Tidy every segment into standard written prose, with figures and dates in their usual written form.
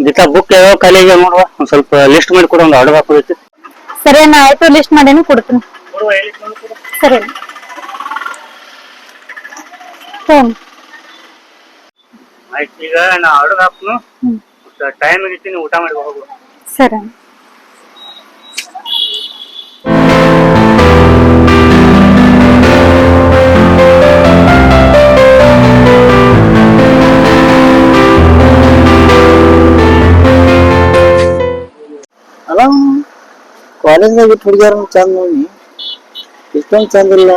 Geetha book ಯಾವ college ನೋಡುವ ಒಂದ್ ಸ್ವಲ್ಪ ಲಿಸ್ಟ್ ಮಾಡಿ ಕೊಡು, ಒಂದು ಆರ್ಡರ್ ಹಾಕೋದೈತಿ. ಸರಿ ನಾ ಆಯ್ತು, ಲಿಸ್ಟ್ ಮಾಡೇನಿ ಕೊಡ್ತೀನಿ. ಸರಿ ಆಯ್ತು, ಈಗ ನಾ ಆರ್ಡರ್ ಹಾಕ್ನು, ಟೈಮ್ ಆಗೈತಿ, ನೀವು ಊಟ ಮಾಡಿ ಹೋಗು. ಸರಿ. ಅಲ್ಲ ಕಾಲೇಜ್ನಾಗ ಬಿಟ್ಟು ಹುಡುಗ್ಯಾರ ಚಂದ ನೋಡಿ, ಇಷ್ಟೊಂದು ಚಂದ ಇಲ್ಲ.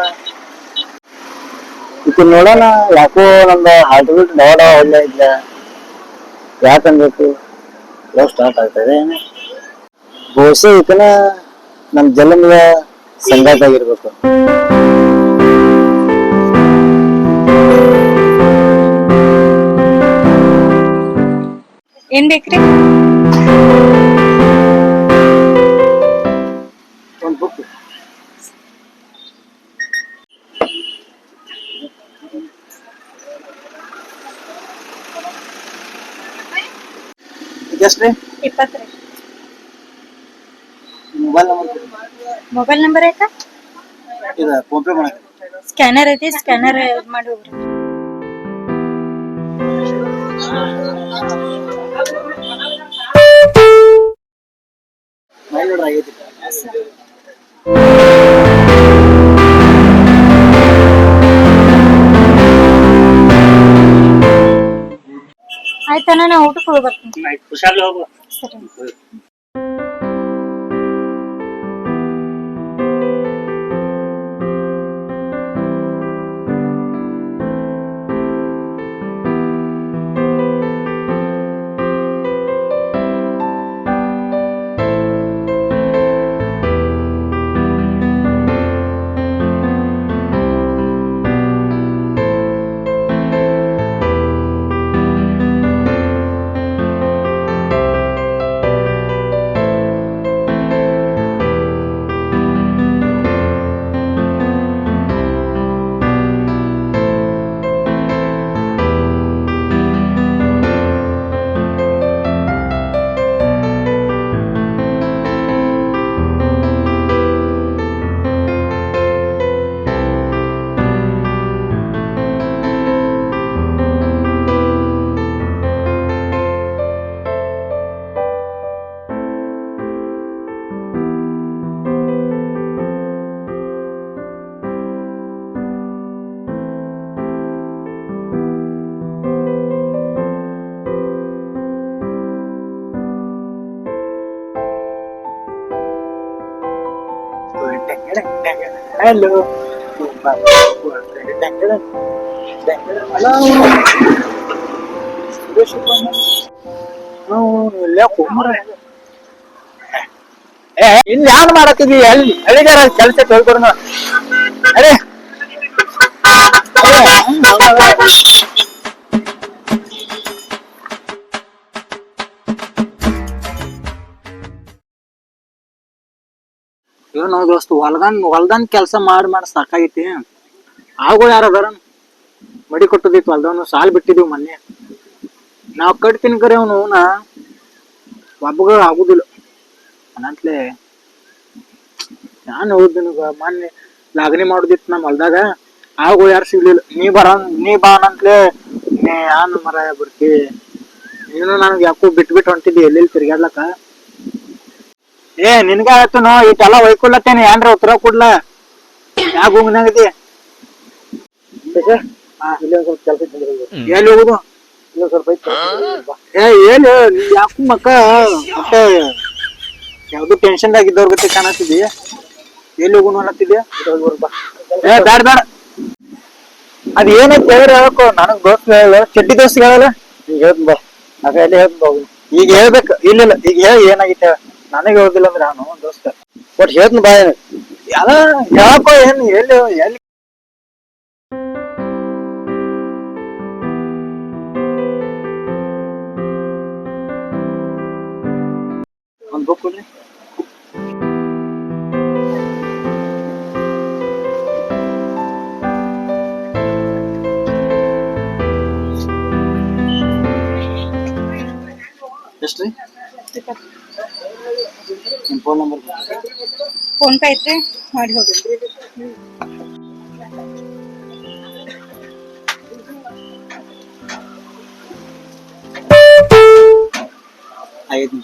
ಈಗ ನೋಡೋಣ, ಯಾಕೋ ನಮ್ದು ಹಾರ್ಟ್ ಬೀಟ್ ಡವ ಡವ ಹೊಡ್ಲ ಇಲ್ಲ. ಯಾಕನ್ಬೇಕು, ಲವ್ ಸ್ಟಾರ್ಟ್ ಆಗ್ತದೆ. ಬಹುಶಃ ಈತನ ನಮ್ ಜನ್ಮದ ಸಂಗಾತ ಆಗಿರ್ಬೇಕು. ಏನ್ ಬೇಕ್ರಿ? ಒಂದು ಬುಕ್. ಎಷ್ಟ್ರಿ? 20 ರೀ. Mobile number? ಮೊಬೈಲ್ ನಂಬರ್ ಆಯ್ತಾ? ಇದು ಫೋನ್ ಪೇ ಮಾಡಕ್ಕೆ ಸ್ಕ್ಯಾನರ್ ಐತಿ, ಸ್ಕ್ಯಾನರ್ ಮಾಡಿ ಹೋಗ್ರಿ. ಮೈಲ್ ನೋಡ್ರಿ ಆಗೈತಿ. ಆಯ್ತಾನ, ನಾ ಊಟಕ್ಕೆ ಹೋಗಿ ಬರ್ತೀನಿ. ಹುಷಾರ್ಲಿ ಹೋಗು. ಸರಿ. Hello. ಇಲ್ಲಿ ಯಾರು ಮಾಡತ್ತಿದ್ವಿ? ಹಳ್ಳಿಗಾರ ಕೆಲಸ ಕೇಳ್ಕೊಡ. ಅರೆ ಏನೋ ದೋಸ್ತ ಹೊಲ್ದನ್ ಕೆಲಸ ಮಾಡಿ ಸಾಕಾಗೈತಿ. ಆಗಳು ಯಾರ ಅದಾರ ಮಡಿ ಕೊಟ್ಟದಿತ್ತು ಹೊಲ್ದವನು ಸಾಲ್ ಬಿಟ್ಟಿದೀವಿ ಮೊನ್ನೆ. ನಾವ್ ಕಟ್ತೀನಿ ಕರೆ ಅವನು ಒಬ್ಬಗ ಆಗುದಿಲ್ಲ ಅನ್ನತ್ಲೆ. ನಾನು ಹೋದಿನಗ ಮೊನ್ನೆ ಲಾಗಣಿ ಮಾಡುದಿತ್ತು ನಮ್ಮ ಹೊಲ್ದಾಗ. ಆಗಳು ಯಾರು ಸಿಗ್ಲಿಲ್ಲ. ನೀ ಬಾ ಅನ್ನಂತ್ಲೆ. ಯಾನ್ ಮರ ಬಿಡ್ತಿ ನೀನು. ನನಗೆ ಯಾಕೋ ಬಿಟ್ಬಿಟ್ಟು ಹೊಂಟಿದ್ದಿ ಎಲ್ಲೆಲ್ಲಿ ತಿರ್ಗಾಡ್ಲಕ್ಕ. ನಿನ್ಗ ಆಯ್ತು ನೋ ಇಟ್ಟೆಲ್ಲ ಒಯ್ಕೊಳತ್ತೇನೆ. ಏನ್ರ ಉತ್ತರ ಕೊಡ್ಲ ಯಾಕ ಹೋಗಿನಾಗದಿ? ಎಲ್ಲಿ ಹೋಗುದು? ಏನು ಯಾಕು ಮಕ್ಕ ಮತ್ತೆ ಯಾವ್ದು ಟೆನ್ಷನ್ ಆಗಿದ್ದವ್ರ ಗತಿ ಕಾಣತ್ತಿದಿ. ಎಲ್ಲಿ ಹೋಗುನು ಅನ್ನತ್ತಿದ್ಯಾ? ಬ್ಯಾಡ ಬ್ಯಾಡ. ಅದ್ ಏನಂತ ಹೇಳಿದ್ರೆ ಹೇಳಕ್ಕೋ. ನನಗ್ ದೋಸ್ತ್ ಹೇಳ ಚಡ್ಡಿ ದೋಸ್ತ್ ಹೇಳಲ್ಲ. ಈಗ ಹೇಳ್ತೀನಿ ಬಾ. ಅದ ಎಲ್ಲಿ ಹೇಳ್ತೀನಿ ಈಗ ಹೇಳ್ಬೇಕು. ಇಲ್ಲ ಈಗ ಹೇಳಿ ಏನಾಗಿತ್ತ ನನಗೆ ಹೇಳುದಿಲ್ಲ ಅಂದ್ರೆ ನಾನು ದೋಸ್ತ ಒಟ್ ಹೇಳ್ತೀನಿ ಬಾ. ಯಾರ ಹೇಳಕ್ಕೋ ಏನ್ ಎಲ್ಲಿ ಒಂದ್ ಬುಕ್ ಕೊಡ್ರಿ. ಎಷ್ಟ್ರಿ? ನಿಮ್ ಫೋನ್ ನಂಬರ್ ಫೋನ್ ಪೇ ಐತ್ರಿ ಮಾಡಿ ಹೋಗಿ. ಐದು.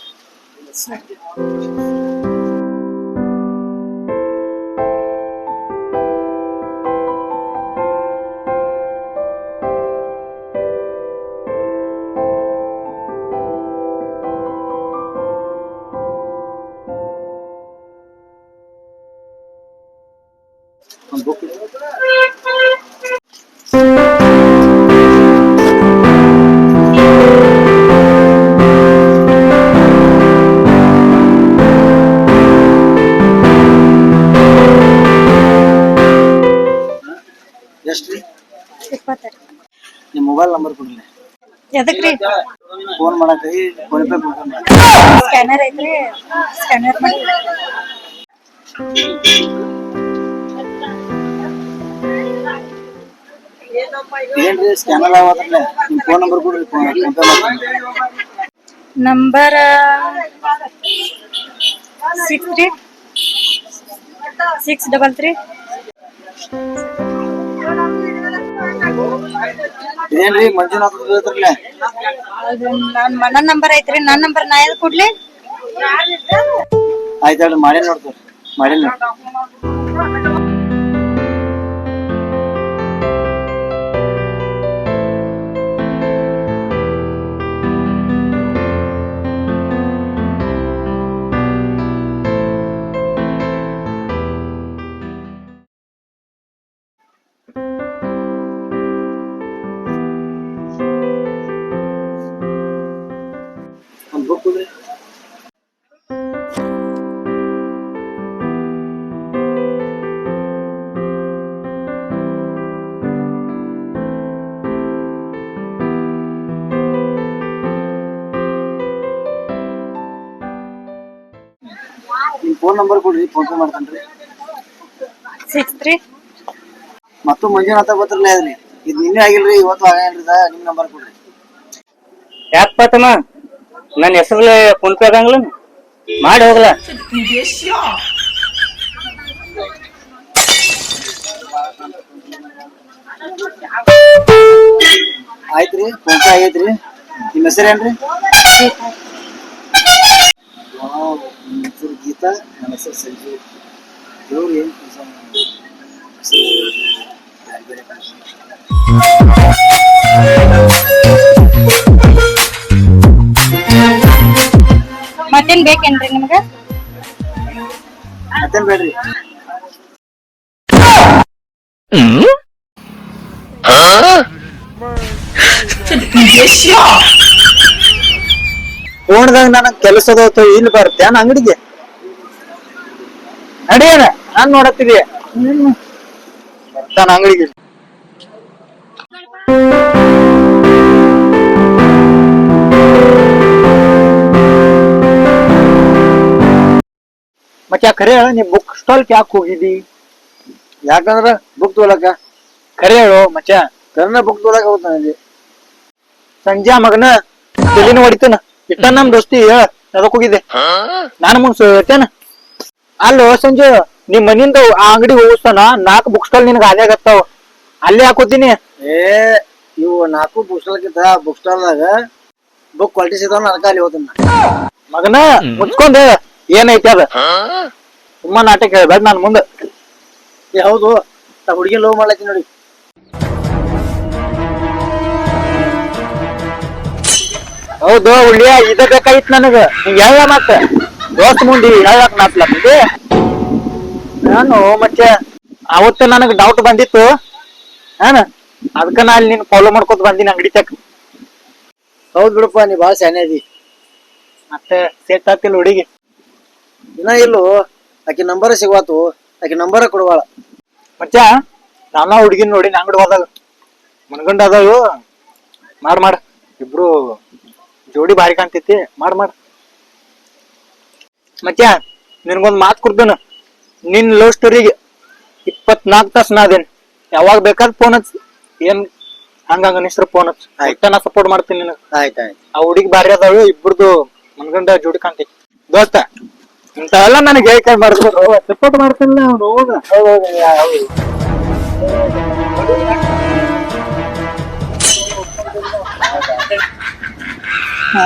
ಒಂದ್ ಬುಕ್ ಎಷ್ಟ್ರಿ? 20. ನಿಮ್ ಮೊಬೈಲ್ ನಂಬರ್ ಕೊಡ್ರಿ. ಎದಕ್ರಿ? ಫೋನ್ ಮಾಡಕ್ರಿ. ಫೋನ್ ಪೇ ಕೊಡ್ರಿ. ಸ್ಕ್ಯಾನರ್ ಐತ್ರಿ, ಸ್ಕ್ಯಾನರ್ ಮಾಡಿ. ಏನ್ರಿ ಸ್ಕ್ಯಾನರ್ ಆಗೋದ್ರಲ್ಲ ನಿಮ್ ಫೋನ್ ನಂಬರ್ ಕೊಡ್ರಿ. ಫೋನ್ ಪೇ ಮಾಡ್ತೀನಿ. ನಂಬರ್ 63 633. ಏನ್ರಿ ಮಂಜುನಾಥ್ ಹೇಳ್ತಾರಲ್ಲ? ಅದು ನನ್ನ ನಂಬರ್ ಐತ್ರಿ. ನನ್ನ ನಂಬರ್ ನಾ ಯಾವ್ದು ಕೊಡ್ಲಿ? ಆಯ್ತು ಹೇಳ್ರಿ. ಮಾಡಿ ನೋಡ್ತಾರೆ. ಮಾಡಿಲ್ಲ ಒಂದ್ ಬುಕ್ ಕೊಡ್ರಿ. ನಿಮ್ ಫೋನ್ ನಂಬರ್ ಕೊಡ್ರಿ. ಫೋನ್ ಪೇ ಮಾಡ್ತಾನ್ರಿ. 63. ಮತ್ತು ಮಂಜುನಾಥ ಗೊತ್ತಿರಲ್ಲ ಅದ್ರಿ. ಇದು ನಿನ್ನೆ ಆಗಿಲ್ರಿ, ಇವತ್ತು ಆಗಲ್ರಿ. ನಿಮ್ ನಂಬರ್ ಕೊಡ್ರಿ. ಯಾಕಪ್ಪ ತಮ್ಮ ನನ್ನ ಹೆಸರಲ್ಲಿ ಫೋನ್ ಪೇ ಆಗಂಗಿಲ್ಲ ಮಾಡಿ ಹೋಗ್ಲ. ಆಯ್ತ್ರಿ. ಫೋನ್ ಪೇ ಆಗೈತ್ರಿ. ನಿಮ್ ಹೆಸರೇನ್ರಿ? ನಿಮ್ಮ ಹೆಸರು ಗೀತಾ. ನನ್ನ ಹೆಸರು ಸಂಜೀವ್. ಇವ್ರು ಏನ್ ಕೆಲಸ ಮತ್ತೇನ್ ಬೇಕೇನ್ರಿ ನಿಮ್ಗ? ಮತ್ತೇನ್ ಬೇಡ್ರಿ. ಫೋನ್ದಾಗ ನನಗ್ ಕೆಲಸದ ಇಲ್ಲಿ ಬರ್ತೇನ ಅಂಗಡಿಗೆ? ನಡಿಯನ ನಾನ್ ನೋಡತ್ತಿದ್ದೆ ಬರ್ತಾನ ಅಂಗಡಿಗೆ. ಮತ್ತೆ ಖರೆ ಹೇಳ, ನೀ ಬುಕ್ ಸ್ಟಾಲ್ಕ್ ಯಾಕೆ ಹೋಗಿದಿ? ಯಾಕಂದ್ರ ಬುಕ್ ತೊಗೊಳಕ. ಖರೆ ಹೇಳು ಮಚ್ಚ, ಕರ್ನ ಬುಕ್ ತೊಗೊಳಕ ಹೋಗ್ತಾನೆ. ಸಂಜೆ ಮಗನ ತಲಿನ ಹೊಡಿತೇನ. ಇಟ್ಟ ನಮ್ ದೋಸ್ತಿ ಅದಕ್ ಹೋಗಿದ್ದೆ. ನಾನು ಮುಂದ್ ಹೇಳ್ತೇನ. ಅಲ್ಲೋ ಸಂಜೆ, ನಿಮ್ ಮನಿಂದ ಆ ಅಂಗಡಿ ಹೋಗಿಸ್ತಾನ 4 ಬುಕ್ ಸ್ಟಾಲ್ ನಿನಗ ಅದೇ ಆಗತ್ತಾವ. ಅಲ್ಲೇ ಹಾಕೋತೀನಿ. ಇವು 4 ಬುಕ್ ಸ್ಟಾಲ್ಕಿಂತ ಬುಕ್ ಸ್ಟಾಲ್ದಾಗ ಬುಕ್ ಕ್ವಾಲಿಟಿ ಸಿಗ್ತಾವ. ಅದಕ್ಕ ಅಲ್ಲಿ ಹೋಗ್ತಾನ ಮಗನ. ಮುಚ್ಕೊಂಡ ಏನೈತಿ ಅದ ಸುಮ್ಮ ನಾಟಕ ಹೇಳ್ಬೇಡ ನಾನ್ ಮುಂದ. ಹೌದು, ಹುಡುಗಿ ಲವ್ ಮಾಡ್ಲತ್ತಿ ನೋಡಿ. ಹೌದು ಉಳ್ಳಿಯ, ಇದ ಬೇಕಾಗಿತ್ ನನಗ. ಹಿಂಗ ಹೇಳ ಮತ್ತ ದೋಸ್ತ್ ಮುಂದಿ ಹೇಳಕ್ ನಾಟ್ಲತ್ತಿದೆ ನಾನು. ಮತ್ತೆ ಅವತ್ತ ನನಗ್ ಡೌಟ್ ಬಂದಿತ್ತು ಅದಕ್ಕ ನಾ ಅಲ್ಲಿ ನೀನ್ ಫಾಲೋ ಮಾಡ್ಕೊತ ಬಂದಿನಿ ಅಂಗಡಿ ತಕ್ಕ. ಹೌದ್ ಬಿಡಪ್ಪ, ನೀ ಬಾಳ ಶಾನೆ ಅದಿ. ಮತ್ತೆ ಸೆಟ್ ಆಗ್ತಿಲ್ಲ ಹುಡುಗಿ ಇನ್ನ ಇಲ್ಲೋ. ಆಕಿ ನಂಬರ್ ಸಿಗ್ವಾತು, ಆಕಿ ನಂಬರ ಕೊಡುವಾಳ. ಮಚ್ಚ ನಾನ ಹುಡುಗಿನ ನೋಡಿ ಅಂಗಡಿ ಹೋದಾಗ ಮನ್ಗಂಡ ಅದಾವು. ಮಾಡ್ ಇಬ್ರು ಜೋಡಿ ಭಾರಿ ಕಾಣ್ತೈತಿ. ಮಾಡ್ ಮಚ್ಚ ನಿನ್ಗೊಂದ್ ಮಾತ್ ಕೊಡ್ತೇನ. ನಿನ್ ಲವ್ ಸ್ಟೋರಿಗೆ 24 ತಾಸ ನಾ ಅದೇನ್. ಯಾವಾಗ ಬೇಕಾದ್ ಫೋನ್ ಹಚ್. ಏನ್ ಹಂಗ ಅನಿಸ್ರ ಫೋನ್ ಹಚ್. ನಾ ಸಪೋರ್ಟ್ ಮಾಡ್ತೀನಿ ನಿನಗ. ಆಯ್ತಾಯ್ತು. ಆ ಹುಡುಗಿ ಭಾರಿ ಅದಾಳು. ಇಬ್ರದು ಮನ್ಗಂಡ ಜೋಡಿ ಕಾಣ್ತೈತಿ ದೋಸ್ತ. ಇಂಥವೆಲ್ಲ ನನಗೆ ಹೇಳ್ಕೈ ಮಾಡಿದ್ರು ಸಪೋರ್ಟ್ ಮಾಡ್ತಾನಿಲ್ಲ ಅವ್ನು. ಹೌದು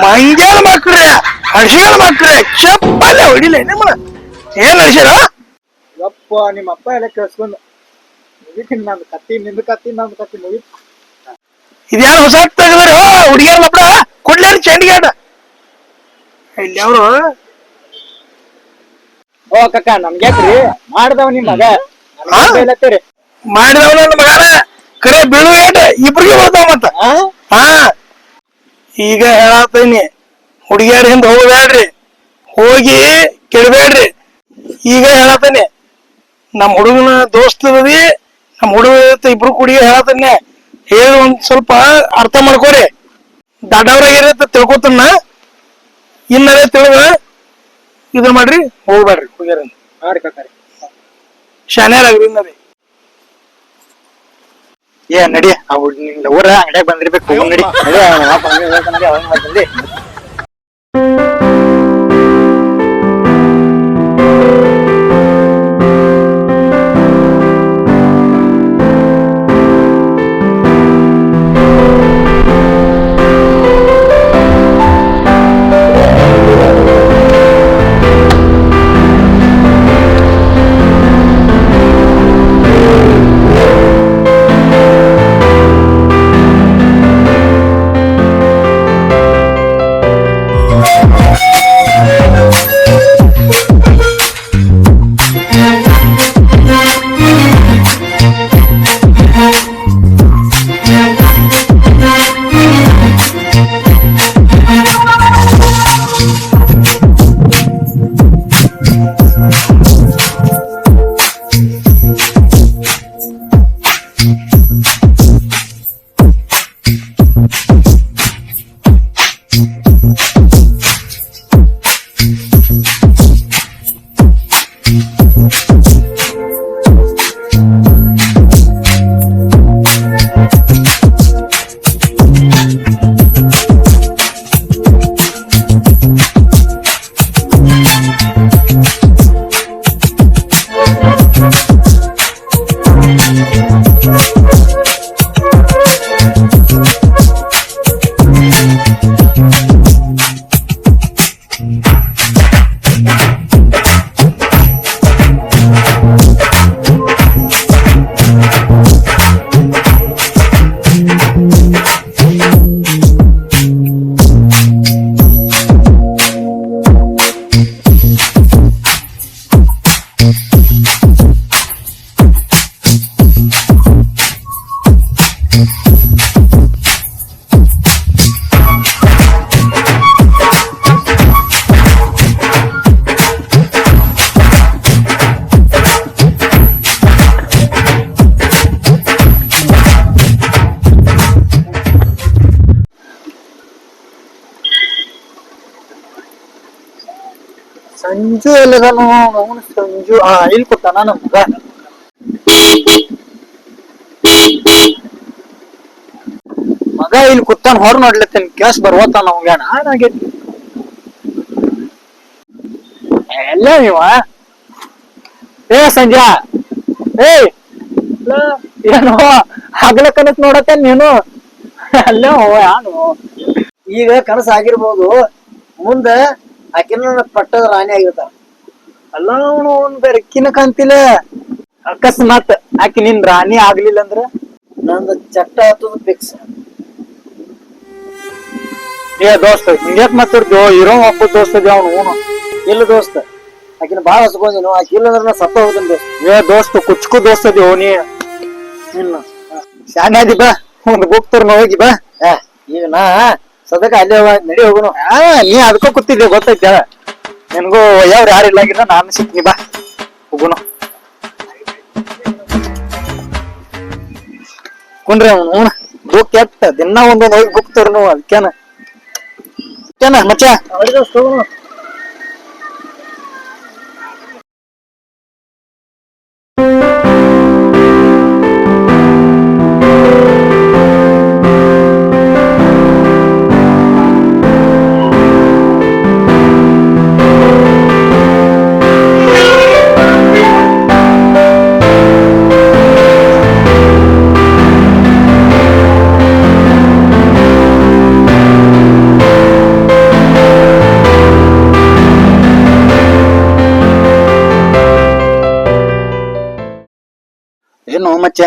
ಮಂಗ್ಯಾಳ ಮಕ್ಳ್ರೆ, ಹಸಿಗಳ ಮಕ್ಳ್ರೆ ಚಪ್ಪಲ್ಲ ಹೊಡಿಲ್ಲ ನಿಮ್ಮ. ಏನ್ ಹಸಿರ ಯಪ್ಪ, ನಿಮ್ಮ ಅಪ್ಪ ಎಲ್ಲ ಕೇಳಿಸ್ಕೊಂಡು ಮುಗಿತೀನಿ. ನಂದು ಕತ್ತಿ, ನಿಂದು ಕತ್ತಿ, ನಂದು ಕತ್ತಿ ಮುಗಿತು. ಇದ್ಯಾರು ಹೊಸ ತೆಗದ್ರ ಹುಡುಗಿಯರ ಮಕ್ಕಳ ಕೊಡ್ಲೇನು ಚಂಡಿಗಾಟ ಇಲ್ಲಿ ಅವರು. ಓ ಕಕ್ಕ, ನಮ್ಗ್ಯಾಕ್ರಿ ಮಾಡ್ದವ್ ನಿಮ್ ಮಗ ಮಾಡಿದವ ನನ್ನ ಮಗನ. ಕರೆ ಬೀಳು ಏಟ ಇಬ್ರಿಗೆ ಬರ್ತಾವ ಮತ್ತ. ಈಗ ಹೇಳತ್ತೀನಿ, ಹುಡುಗಿಯರ ಹಿಂದ ಹೋಗ್ಬೇಡ್ರಿ, ಹೋಗಿ ಕೆಡಬೇಡ್ರಿ. ಈಗ ಹೇಳತ್ತೇನೆ, ನಮ್ ಹುಡುಗನ ದೋಸ್ತದಿ, ನಮ್ ಹುಡುಗ ಇಬ್ರು ಕುಡಿ ಹೇಳತ್ತೇನೆ. ಹೇಳಿ ಒಂದ್ ಸ್ವಲ್ಪ ಅರ್ಥ ಮಾಡ್ಕೋರಿ. ದೊಡ್ಡವ್ರಾಗಿರತ್ತ ತಿಳ್ಕೊತನ್ನ. ಇನ್ನದೇ ತಿಳಿದ ಇದು ಮಾಡ್ರಿ, ಹೋಗ್ಬೇಡ್ರಿ ಹುಡುಗಿಯರ ಶಾನ್ಯಾರಾಗ್ರಿ. ಇನ್ನದೇ ಏ ನಡಿ, ನಿಂದ ಊರ ಅಂಗಡಿಯಾಗ ಬಂದಿರ್ಬೇಕು. ನಡಿ. ಸಂಜು ಎಲ್ಲದಾನು ಅವನು ಸಂಜು ಇಲ್ಲಿ ಕೊಟ್ಟಾನ ನಮ್ಗ ಮಗ ಇಲ್ಲಿ ಕೂತಾನ ಹೊರ ನೋಡ್ಲತ್ತೇನ್ ಕ್ಯಾಶ್ ಬರ್ವತ್ತಾನ ಅವಂಗೇನ ಆಗೈತಿ ಎಲ್ಲ ನೀವ ಏ ಸಂಜಾ ಏ ಏನು ಹಗ್ಲಕ್ಕನಕ್ ನೋಡತ್ತೇನ್ ನೀನು ಅಲ್ಲೇ ಯಾನು ಈಗ ಕನಸ ಆಗಿರ್ಬೋದು ಮುಂದ ಆಕಿನ ಪಟ್ಟದ ರಾಣಿ ಆಗಿರ್ತಾರ ಅಲ್ಲ ಅವನು ಒಂದ್ ಬೆರಕಿನ ಕಾಂತಿಲ್ಲ ಅಕಸ್ಮಾತ್ ಆಕಿ ನಿನ್ ರಾಣಿ ಆಗ್ಲಿಲ್ಲ ಅಂದ್ರ ನಂದು ಚಟ್ಟ ಹತ್ತದ ಫಿಕ್ಸ್. ಏ ದೋಸ್ತ ಹಿಂಗ್ಯಾಕ್ ಮಾತಾಡ್ತೀವೋ ಇರೋ ಒಬ್ಬ ದೋಸ್ತದ ಅವನು ಇಲ್ಲ ದೋಸ್ತ ಆಕಿನ ಬಾಳ ಹಸ್ಕೊಂದಿನು ಆಕಿ ಇಲ್ಲ ಅಂದ್ರೆ ನಾ ಸತ್ತ ಹೋಗ್ತೀನಿ ದೋಸ್ತ. ಏ ದೋಸ್ತ ಕುಚ್ಕು ದೋಸ್ತದ್ಯೋ ನೀ ಇಲ್ಲ ಶಾನೆ ಅದಿ ಬಾ ಒಂದ್ ಬುಕ್ ತರ್ನ ಹೋಗಿ ಬಾ ಈಗ ನಾ ಸದ್ಯಕ್ಕೆ ಅಲ್ಲೇ ನಡಿ ಹೋಗುನು. ನೀ ಅದಕ್ಕ ಕೂತಿದ್ದೆ ಗೊತ್ತೈತೆ ನಿನ್ಗೂ ಯಾವ್ರು ಯಾರು ಇಲ್ಲಾಗಿಲ್ಲ ನಾನು ಸಿಕ್ನಿ ಬಾ ಹೋಗುನು ಕುಂಡ್ರಿ ಅವನು ಬುಕ್ ಕೆಟ್ಟ ದಿನ ಒಂದೊಂದ್ ಹೋಗಿ ಬುಕ್ ತರ್ನು ಅದಕ್ಕೇನ ಮಚ್ಚ ದೋಸ್ತ ಹೋಗುನು. ಏನು ಮಚ್ಚ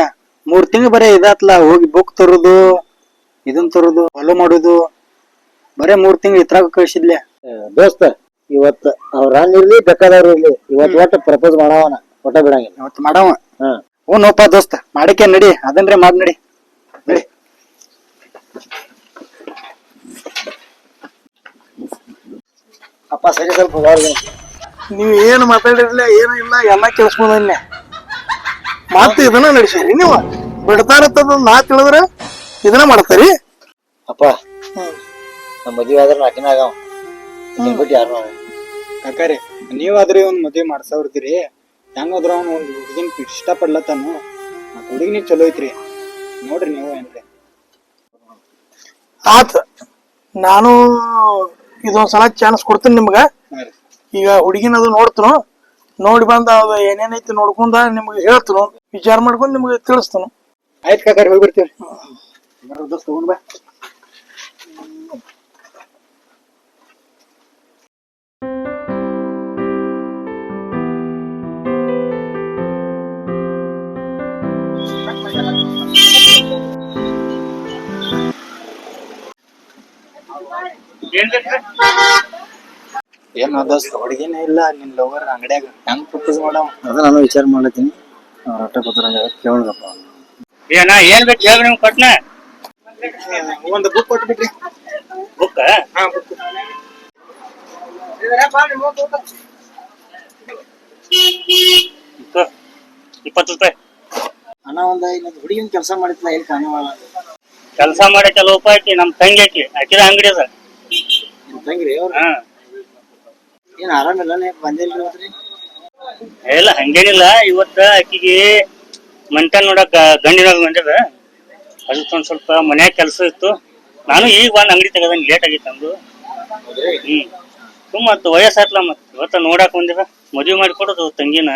3 ತಿಂಗಳು ಬರೇ ಇದಾತ್ಲ ಹೋಗಿ ಬುಕ್ ತರುದು ಇದನ್ ತರುದು ಫಾಲೋ ಮಾಡುದು ಬರೇ 3 ತಿಂಗಳು ಇತ್ರಾಗ ಕಳ್ಸಿದ್ಲೆ. ದೋಸ್ತ ಇವತ್ತ ಅವ್ರ ರಾಣಿ ಇರ್ಲಿ ಬೇಕಾದವ್ರು ಇರ್ಲಿ ಇವತ್ತು ಪ್ರಪೋಸ್ ಮಾಡವನ ಒಟ್ಟ ಬಿಡಂಗಿಲ್ಲ. ಅವತ್ತು ಮಾಡವ ಹಾ ನೋಪ ದೋಸ್ತ ಮಾಡಕ್ಕೆ ನಡಿ ಅದನ್ರೆ ಮಾಡ್ ನಡಿ ನಡಿ. ಅಪ್ಪ ಸರಿ ಸ್ವಲ್ಪ ಹೊರಗೆ ನೀವ್ ಏನ್ ಮಾತಾಡಿರ್ಲಿಲ್ಲ ಏನು ಇಲ್ಲ ಎಲ್ಲ ಕೇಳಿಸ್ಬೋದನ್ನೇ ಮಾತು ಇದನ್ನ ನಡೆಸಿರಿ ನೀವು ಬಿಡ್ತಾರತ್ತದ ನಾ ತಿಳಿದ್ರ ಇದನ್ನ ಮಾಡ್ತಾರಿ. ಅಪ್ಪ ನಮ್ಮ ಮದ್ವೆ ಆದ್ರೆ ನಾಕಿನ ಆಗವ ಬಿಟ್ಟು ಯಾರು ಕಾಕಾರಿ ನೀವಾದ್ರೆ ಒಂದ್ ಮದ್ವೆ ಮಾಡ್ಸವ್ರದಿರಿ ಹೆಂಗಾದ್ರ ಅವ್ನು ಒಂದ್ ಹುಡುಗಿನ ಇಷ್ಟ ಪಡ್ಲತ್ತಾನು ಮತ್ ಹುಡುಗಿನ ಚಲೋ ಐತ್ರಿ ನೋಡ್ರಿ ನೀವು ಏನ್ರಿ ಆತ ನಾನು ಇದೊಂದ್ಸಲ ಚಾನ್ಸ್ ಕೊಡ್ತೀನಿ ನಿಮ್ಗ. ಈಗ ಹುಡುಗಿನ ಅದು ನೋಡ್ತನು ನೋಡಿ ಬಂದ ಅದು ಏನೇನೈತಿ ನೋಡ್ಕೊಂಡ ನಿಮ್ಗೆ ಹೇಳ್ತನು ವಿಚಾರ ಮಾಡ್ಕೊಂಡ್ ನಿಮ್ಗೆ ತಿಳಿಸ್ತನು. ಆಯ್ತು ಕಾಕಾರಿ ಹೋಗ್ಬಿಡ್ತೀವಿ ದೋಸ್ತ ತಗೊಂಡ್ ಬಾ. ಏನ್ ಬೇಕ್ರಿ? ಏನ್ ದೋಸ್ತ ಹುಡುಗಿನೇ ಇಲ್ಲ ನಿನ್ ಲವರ್ ಅಂಗಡ್ಯಾಗ ಹೆಂಗ್ ಪ್ರಪೋಸ್ ಮಾಡವ ಅದ ನಾನು ವಿಚಾರ ಮಾಡ್ಲತ್ತೀನಿ. ಅವ್ರ ಹೊಟ್ಟೆ ಕೂತ್ರಂಗ ಕೇಳಪ್ಪ ಏನ ಏನ್ ಬೇಕು ಹೇಳ್ರಿ ನಿಮ್ ಕೊಟ್ನ ಒಂದ್ ಬುಕ್ ಕೊಟ್ಬಿಟ್ರಿ. ಬುಕ್ ₹20. ಅಣ್ಣ ಒಂದ್ ಹುಡುಗಿನ ಕೆಲಸ ಮಾಡಿದ್ಲ ಎಲ್ಲಿ ಕಾಣುವಳ ಕೆಲಸ ಮಾಡಿ ಕೆಲವಪ್ಪ ಆಕಿ ನಮ್ ತಂಗಿ ಆಕಿ ಆಕಿದ ಅಂಗಡಿ ಅದ. ತಂಗ್ರಿ ಅವ್ರ ಹಾ ಏನ್ ಆರಾಮಿಲ್ಲ ಬಂದಿಲ್ರಿ ಇವತ್ರಿ? ಇಲ್ಲ ಹಂಗೇನಿಲ್ಲ ಇವತ್ತ ಆಕಿಗೆ ಮಂಟನ್ ನೋಡಕ್ ಗಂಡಿನಾಗ ಬಂದಿದ ಅದಕ್ಕೊಂದ್ ಸ್ವಲ್ಪ ಮನ್ಯಾಗ ಕೆಲಸ ಇತ್ತು. ನಾನು ಈಗ ಒಂದ್ ಅಂಗಡಿ ತೆಗದಂಗ ಲೇಟ್ ಆಗಿತ್ತು ಅಂದು ಮತ್ ವಯಸ್ಸಾತ್ಲ ಮತ್ ಇವತ್ತ ನೋಡಾಕ್ ಬಂದಿದ ಮದ್ವಿ ಮಾಡಿಕೊಡೋದು ತಂಗಿನ.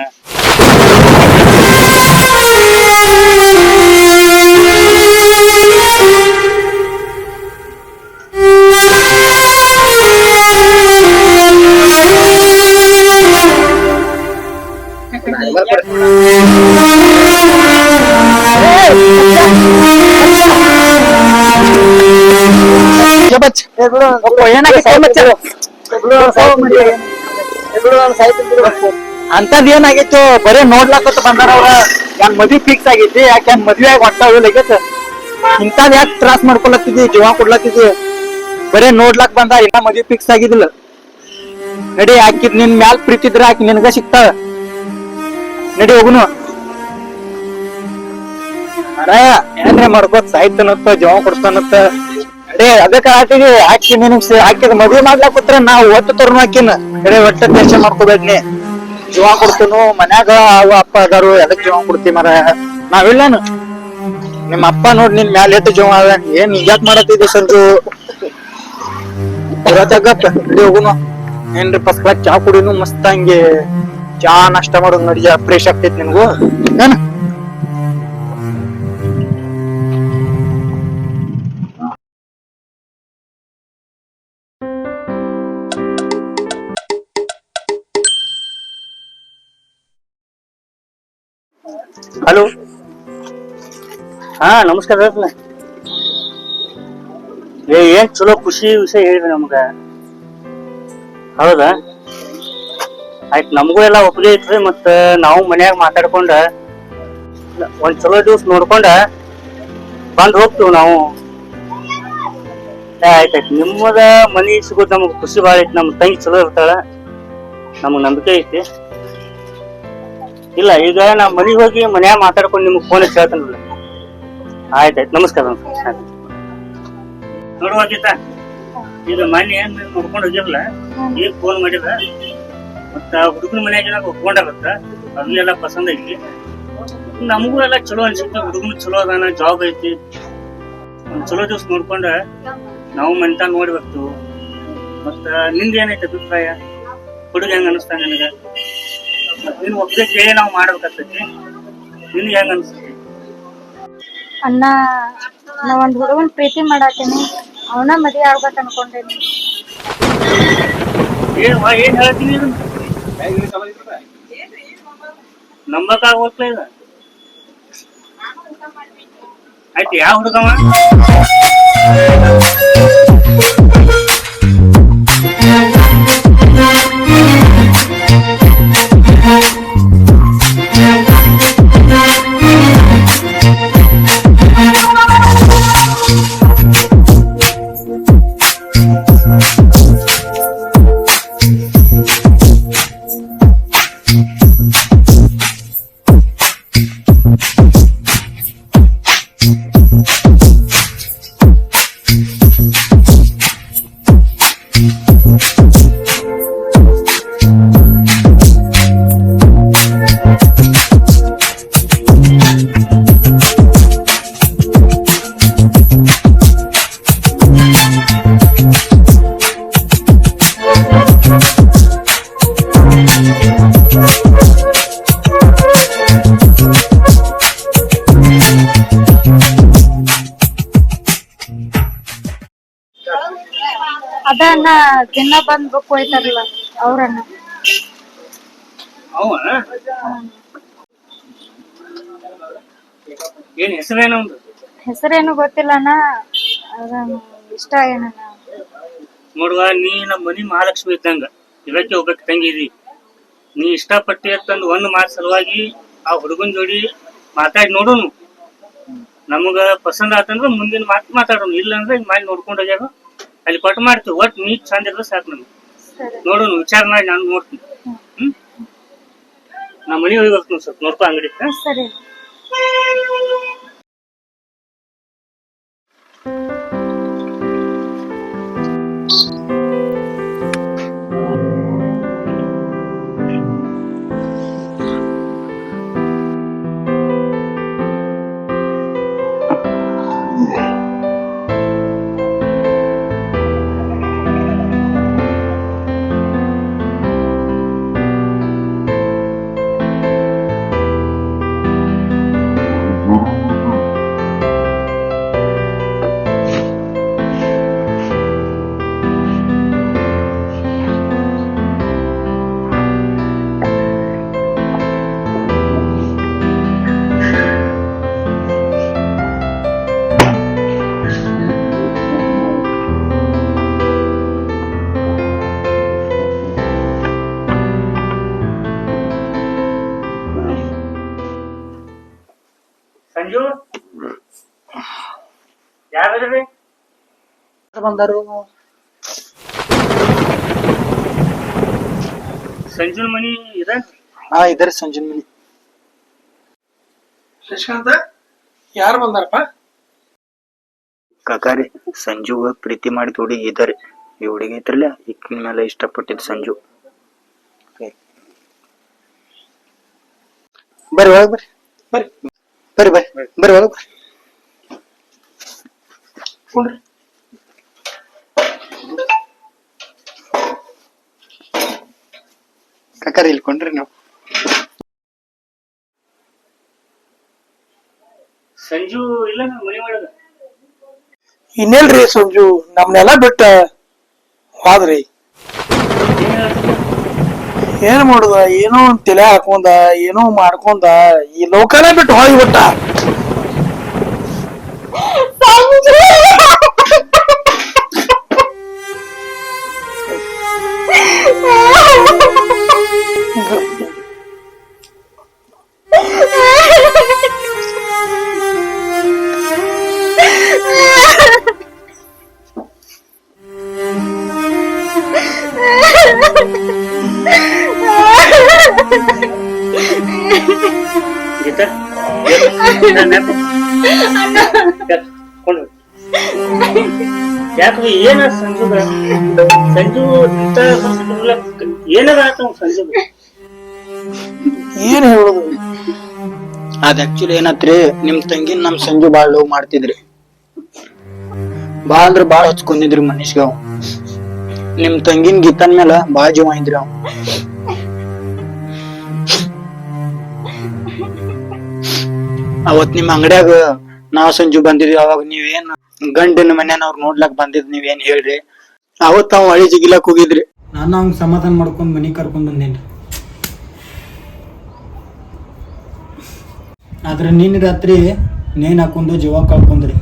ಅಂತದ್ ಏನಾಗಿತ್ತು ಬರೇ ನೋಡ್ಲಾಕತ್ ಬಂದಾರ ಅವ್ರ ಯಾನ್ ಮದ್ವಿ ಫಿಕ್ಸ್ ಆಗೈತಿ ಯಾಕೆ ಮದ್ವೆ ಆಗಿ ಹೊಟ್ಟಾಗೈತಿ ಇಂತದ್ ಯಾಕೆ ತ್ರಾಸ್ ಮಾಡ್ಕೊಳತ್ತಿದ್ದಿ ಜೀವ ಕೊಡ್ಲತ್ತಿದ್ದಿ ಬರೇ ನೋಡ್ಲಾಕ್ ಬಂದ ಇನ್ನ ಮದ್ವಿ ಫಿಕ್ಸ್ ಆಗಿದಿಲ್ಲ. ನಡಿ ಆಕಿ ನಿನ್ ಮ್ಯಾಲ್ ಪ್ರೀತಿ ಇದ್ರ ಆಕಿ ನಿನ್ಗ ಸಿಗ್ತಾಳ ನಡಿ ಹೋಗುನು. ಅರಾಯ ಏನ್ರೆ ಮಾಡ್ಕೋತ್ ಸಾಯ್ತನತ್ತ ಜೀವ ಕೊಡ್ತಾನತ್ತ ನಡಿ. ಏ ಅದಕ್ಕ ಆಕಿಗೆ ಆಕಿ ನಿನಗ್ ಆಕಿದ ಮದ್ವಿ ಮಾಡ್ಲಾಕ್ ಕೂತ್ರ ನಾವ್ ಒಟ್ಟು ತೋರ್ನು ಆಕಿನ ಕಡೆ ಒಟ್ಟ ಟೆನ್ಷನ್ ಮಾಡ್ಕೋಬೇಡ್ನಿ. ಜೀವ ಕೊಡ್ತೀನು ಮನ್ಯಾಗ ಅವ ಅಪ್ಪ ಅದಾರು ಎದಕ್ ಜೀವ ಕೊಡ್ತಿ ಮರ ನಾವಿಲ್ಲಾನು ನಿಮ್ಮ ಅಪ್ಪ ನೋಡ್ ನಿನ್ ಮ್ಯಾಲ ಎಟ್ಟು ಜೀವ ಅದ ಏನ್ ಈಗ್ಯಾಕ್ ಮಾಡತ್ತಿದ್ದೆ ಸಂಜು ಇರತ್ತಗಪ್ಪ ನಡಿ ಹೋಗುನು. ಏನ್ರಿ ಫಸ್ಟ್ ಕ್ಲಾಸ್ ಚಾ ಕುಡಿನು ಮಸ್ತ್ ಹಂಗೆ ಚಾ ನಾಷ್ಟ ಮಾಡೋದು ನಡಿ ಫ್ರೆಶ್ ಆಗ್ತೈತಿ ನಿನ್ಗು ಏನ. ಹಲೋ, ಹಾ ನಮಸ್ಕಾರ ಹೇಳ್ರಲ್ಲ. ಏನ್ ಚಲೋ ಖುಷಿ ವಿಷಯ ಹೇಳಿದ್ರಿ ನಮ್ಗ. ಹೌದಾ, ಆಯ್ತು. ನಮಗೂ ಎಲ್ಲ ಒಪ್ಪಿಗೆ ಐತ್ರಿ. ಮತ್ತ ನಾವು ಮನ್ಯಾಗ ಮಾತಾಡ್ಕೊಂಡ ಒಂದ್ ಚಲೋ ದಿವ್ಸ ನೋಡ್ಕೊಂಡ ಬಂದ್ ಹೋಗ್ತೀವಿ ನಾವು. ಆಯ್ತಾಯ್ತು. ನಿಮ್ಮದ ಮನಿ ಸಿಗೋದ್ ನಮಗ್ ಖುಷಿ ಭಾಳ ಐತಿ. ನಮ್ ತಂಗಿ ಚಲೋ ಇರ್ತಾಳ, ನಮಗ್ ನಂಬಿಕೆ ಐತಿ. ಇಲ್ಲ, ಈಗ ನಾ ಮನಿಗ್ ಹೋಗಿ ಮನ್ಯಾಗ ಮಾತಾಡ್ಕೊಂಡು ನಿಮ್ಗೆ ಫೋನ್ ಹಚ್ಚಿ ಹೇಳ್ತಾನಲ್ಲ. ಆಯ್ತಾಯ್ತು, ನಮಸ್ಕಾರ. ನೋಡುವ ಗೀತಾ, ಈಗ ಮನೆ ಏನ್ ನೋಡ್ಕೊಂಡು ಹೋಗಿರಲ್ಲ, ಈಗ ಫೋನ್ ಮಾಡಿದ. ಮತ್ತ ಹುಡುಗನ ಮನ್ಯಾಗ ಒಪ್ಕೊಂಡಾಗತ್ತ, ಅಲ್ಲೆಲ್ಲ ಪಸಂದ್ ಐತಿ. ನಮಗೂ ಎಲ್ಲ ಚಲೋ ಅನ್ಸುತ್ತೆ. ಹುಡುಗನು ಚಲೋ ಅದಾನ, ಜಾಬ್ ಐತಿ. ಒಂದ್ ಚಲೋ ದಿವ್ಸ ನೋಡ್ಕೊಂಡ ನಾವು ಮನಿತ ನೋಡಿ ಬರ್ತೀವಿ. ಮತ್ತ ನಿಂದ ಏನೈತೆ ಅಭಿಪ್ರಾಯ? ಹುಡುಗ ಹೆಂಗ ಅನಿಸ್ತಾನ ನಿನಗ? ಮತ್ ನಿನ್ ಒಪ್ಪಿಗೆ ಕೇಳಿ ನಾವು ಮಾಡ್ಬೇಕಾಗ್ತೈತಿ. ನಿನ್ಗೆ ಹೆಂಗ ಅನ್ಸ್ತೈತಿ? ಅಣ್ಣ, ನಾ ಒಂದ್ ಹುಡುಗನ್ ಪ್ರೀತಿ ಮಾಡಾತೀನಿ, ಅವನ ಮದ್ವೆ ಆಗ್ಬೇಕ ಅನ್ಕೊಂಡೇನಿ. ಏನ್ ಹೇಳ್ತೀನಿ ನಂಬಕ್ ಆಗೋತ್ಲ ಇದು. ಆಯ್ತು, ಯಾವ ಹುಡುಗವ? ಅದ ಅಣ್ಣ, ದಿನ ಬಂದ್ ಬುಕ್ ಹೋಯ್ತಾರಲ್ಲ ಅವ್ರಣ್ಣ. ಅವ ಏನ್ ಹೆಸರೇನ? ಒಂದು ಹೆಸರೇನು ಗೊತ್ತಿಲ್ಲ ಅಣ್ಣ, ಅದ ಇಷ್ಟ ಏನಣ್ಣ. ನೋಡುವ, ನೀ ನಮ್ಮ ಮನಿ ಮಹಾಲಕ್ಷ್ಮಿ ಇದ್ದಂಗ, ಇವಕ್ಕೆ ಹೋಗ್ಬೇಕು ತಂಗಿದಿ. ನೀ ಇಷ್ಟಪಟ್ಟಿ ಅಂತಂದು ಒಂದ್ ಮಾತು ಸಲುವಾಗಿ ಆ ಹುಡುಗನ್ ಜೋಡಿ ಮಾತಾಡಿ ನೋಡೋನು. ನಮಗ ಪಸಂದ್ ಆತಂದ್ರ ಮುಂದಿನ ಮಾತು ಮಾತಾಡೋನು. ಇಲ್ಲ ಅಂದ್ರೆ ಈಗ ಮಾಡಿ ನೋಡ್ಕೊಂಡು ಹೋಗ್ಯಾರ ಅಲ್ಲಿ ಕೊಟ್ಟು ಮಾಡ್ತೀವಿ. ಒಟ್ ನೀ ಚಂದ ಇದ್ರೆ ಸಾಕು ನಮ್ಗೆ. ನೋಡೋನು, ವಿಚಾರ ಮಾಡಿ ನಾನು ನೋಡ್ತೀನಿ. ನಾ ಮನಿ ಹೋಗಿ ಬರ್ತೀನಿ, ಸ್ವಲ್ಪ ನೋಡ್ಕೊ ಅಂಗಡಿ. ಸರಿ. ಸಂಜು, ಯಾವ್ದ್ರಿ ಬಂದಾರು? ಸಂಜುನ್ ಮನಿ ಇದ? ಹಾ, ಇದರಿ ಸಂಜುನ್ ಮನಿ. ಶಶಿಕಾಂತ, ಯಾರು ಬಂದಾರಪ್ಪ? ಕಾಕಾರಿ ಸಂಜುಗ ಪ್ರೀತಿ ಮಾಡಿದ ಹುಡುಗಿ ಇದ್ದಾರೆ. ಈ ಹುಡುಗಿ ಐತ್ರಲ್ಲ ಈಕಿನ ಮೇಲೆ ಇಷ್ಟಪಟ್ಟಿದ್ ಸಂಜು. ಬರ್ರಿ ಒಳಗ್ ಬರ್ರಿ ಬರ್ರಿ ಬರ್ರಿ ಬರ್ರಿ ಬರ್ರಿ ಒಳಗ್ ಬರ್ರಿ. ಕಾಕಾರಿ ಇಲ್ಕೊಂಡ್ರಿ ನಾವು. ಸಂಜು ಇಲ್ಲ ಮನೆ ಒಳಗ. ಇನ್ನೆಲ್ರಿ ಸಂಜು ನಮ್ನೆಲ್ಲ ಬಿಟ್ಟ ಹೋದ್ರಿ. ಏನ್ ಮಾಡುದ, ಏನೋ ಒಂದ್ ತಲೆ ಹಾಕೊಂಡ ಏನೋ ಮಾಡ್ಕೊಂಡ ಈ ಲೋಕನೇ ಬಿಟ್ಟು ಹೋಗ್ಬಿಟ್ಟ. ಗೀತಾ ಯಾಕ ಏನ ಸಂಜುಗ ಸಂಜು ಇಂತ ಏನದ ಆತ ಸಂಜು ಏನ್ ಹೇಳುದು? ಅದ್ ಆಕ್ಚುಲಿ ಏನತ್ರಿ, ನಿಮ್ ತಂಗಿನ ನಮ್ ಸಂಜು ಬಾಳ್ ಲವ್ ಮಾಡ್ತಿದ್ರಿ. ಬಾಳ ಅಂದ್ರ ಬಾಳ ಹಚ್ಕೊಂಡಿದ್ರಿ ಮನೀಶ್ಗ. ಅವ್ ನಿಮ್ ತಂಗಿನ ಗೀತನ್ ಮೇಲ ಬಾಳ ಜೀವ ಇದ್ರಿ. ಅವ್ ಅವತ್ ನಿಮ್ ಅಂಗಡ್ಯಾಗ ನಾವ್ ಸಂಜು ಬಂದಿದ್ವಿ. ಅವಾಗ ನೀವೇನ್ ಗಂಡಿನ ಮನ್ಯಾನವ್ರು ನೋಡ್ಲಾಕ್ ಬಂದಿದ್ ನೀವೇನ್ ಹೇಳ್ರಿ. ಅವತ್ ಅವ್ ಹಳಿ ಜಿಗಿಲಾಕ್ ಹೋಗಿದ್ರಿ. ನಾನು ಅವ್ನ್ ಸಮಾಧಾನ ಮಾಡ್ಕೊಂಡ್ ಮನಿ ಕರ್ಕೊಂಡ್ ಬಂದೇನ್ರಿ. ಆದ್ರೆ ನಿನ್ನ ರಾತ್ರಿ ನೇನ್ ಹಾಕೊಂಡು ಜೀವ ಕಳ್ಕೊಂಡ್ರಿ.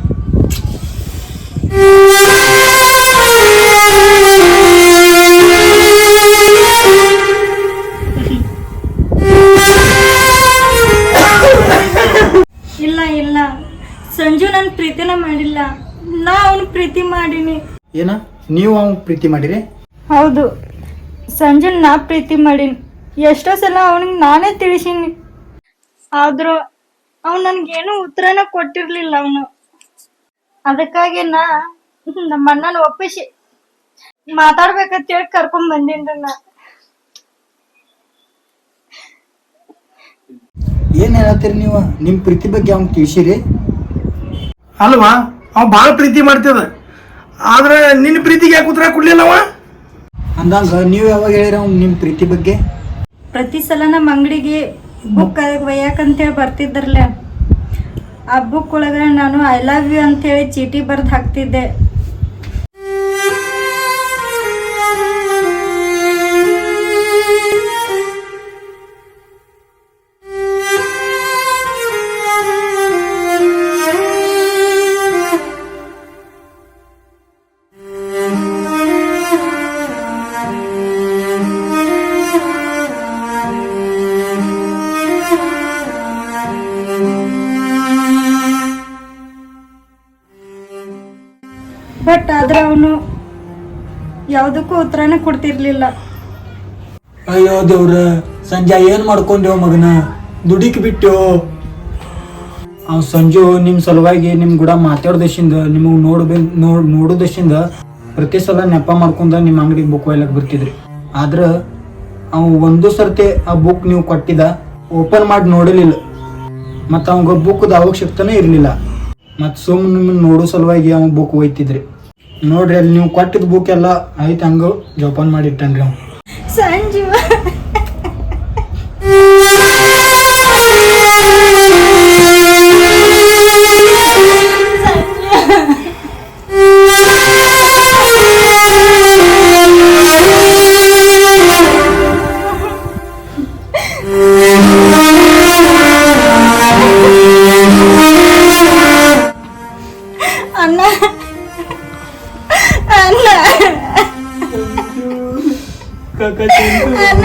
ಇಲ್ಲ ಇಲ್ಲ, ಸಂಜು ನನ್ ಪ್ರೀತಿನ ಮಾಡಿಲ್ಲ, ನಾ ಅವನು ಪ್ರೀತಿ ಮಾಡೀನಿ. ಏನ ನೀವು ಅವ್ನ್ ಪ್ರೀತಿ ಮಾಡಿರಿ? ಹೌದು, ಸಂಜುನ್ ನಾ ಪ್ರೀತಿ ಮಾಡೀನಿ. ಎಷ್ಟೋ ಸಲ ಅವನಿಗೆ ನಾನೇ ತಿಳಿಸೀನಿ, ಆದ್ರೂ ಅವ್ನು ನನ್ಗೇನು ಉತ್ತರನ ಕೊಟ್ಟಿರ್ಲಿಲ್ಲ. ಅವನು ಅದಕ್ಕಾಗಿ ನಮ್ಮ ಅಣ್ಣನ ಒಪ್ಪಿಸಿ ಮಾತಾಡ್ಬೇಕಂತ ಹೇಳಿ ಕರ್ಕೊಂಡ್ ಬಂದಿನ್ರಿ. ನಾ ಏನ್ ಹೇಳತ್ತೀರಿ ನೀವು? ನಿಮ್ ಪ್ರೀತಿ ಬಗ್ಗೆ ಅವ್ನ್ ತಿಳಿಸಿರಿ? ಅಲ್ವಾ, ಅವ್ ಬಾಳ ಪ್ರೀತಿ ಮಾಡ್ತಿದ, ಆದ್ರೆ ನಿನ್ನ ಪ್ರೀತಿಗೆ ಯಾಕೆ ಉತ್ತರ ಕೊಡ್ಲಿಲ್ಲವ? ಅಂದಂಗ ನೀವ್ ಯಾವಾಗ ಹೇಳಿರ ಅವ್ನ್ ನಿಮ್ ಪ್ರೀತಿ ಬಗ್ಗೆ? ಪ್ರತಿ ಸಲ ನಮ್ಮ ಅಂಗಡಿಗೆ ಬುಕ್ ಒಯ್ಯಾಕಂತೇಳಿ ಬರ್ತಿದ್ರಲ್ಲ, ಆ ಬುಕ್ ಒಳಗ ನಾನು ಐ ಲವ್ ಯು ಅಂತೇಳಿ ಚೀಟಿ ಬರ್ದು ಹಾಕ್ತಿದ್ದೆ. ಬಟ್ ಆದ್ರೆ ಅವನು ಯಾವುದಕ್ಕೂ ಉತ್ತರನೇ ಕೊಡ್ತಿರ್ಲಿಲ್ಲ. ಅಯ್ಯೋ ದೇವ್ರ, ಸಂಜೆ ಏನ್ ಮಾಡ್ಕೊಂಡೇವ್ ಮಗನ, ದುಡಿಕ್ ಬಿಟ್ಟು. ಅವ್ ಸಂಜು ನಿಮ್ ಸಲುವಾಗಿ ನಿಮ್ ಕೂಡ ಮಾತಾಡೋದಶಿಂದ, ನಿಮಗ್ ನೋಡೋದಶಿಂದ ಪ್ರತಿ ಸಲ ನೆಪ ಮಾಡ್ಕೊಂಡ ನಿಮ್ ಅಂಗಡಿಗೆ ಬುಕ್ ಒಯ್ಲಕ್ ಬರ್ತಿದ್ರಿ. ಆದ್ರ ಅವ್ ಒಂದು ಸರ್ತಿ ಆ ಬುಕ್ ನೀವು ಕೊಟ್ಟಿದ ಓಪನ್ ಮಾಡಿ ನೋಡಲಿಲ್ಲ. ಮತ್ತ ಅವಂಗ ಬುಕ್ದ ಅವಶ್ಯಕತೆನೇ ಇರ್ಲಿಲ್ಲ. ಮತ್ ಸುಮ್ ನಿಮ್ಮನ್ನ ನೋಡೋ ಸಲುವಾಗಿ ಅವ್ ಬುಕ್ ಒಯ್ತಿದ್ರಿ. ನೋಡ್ರಿ, ಅಲ್ಲಿ ನೀವು ಕೊಟ್ಟಿದ್ ಬುಕ್ ಎಲ್ಲ ಆಯ್ತು ಹಂಗ ಜೋಪಾನ್ ಮಾಡಿ ಇಟ್ಟನ್ರಿ ಅವ್. ಸಂಜು ಅಣ್ಣ ಅಣ್ಣ ಅಣ್ಣ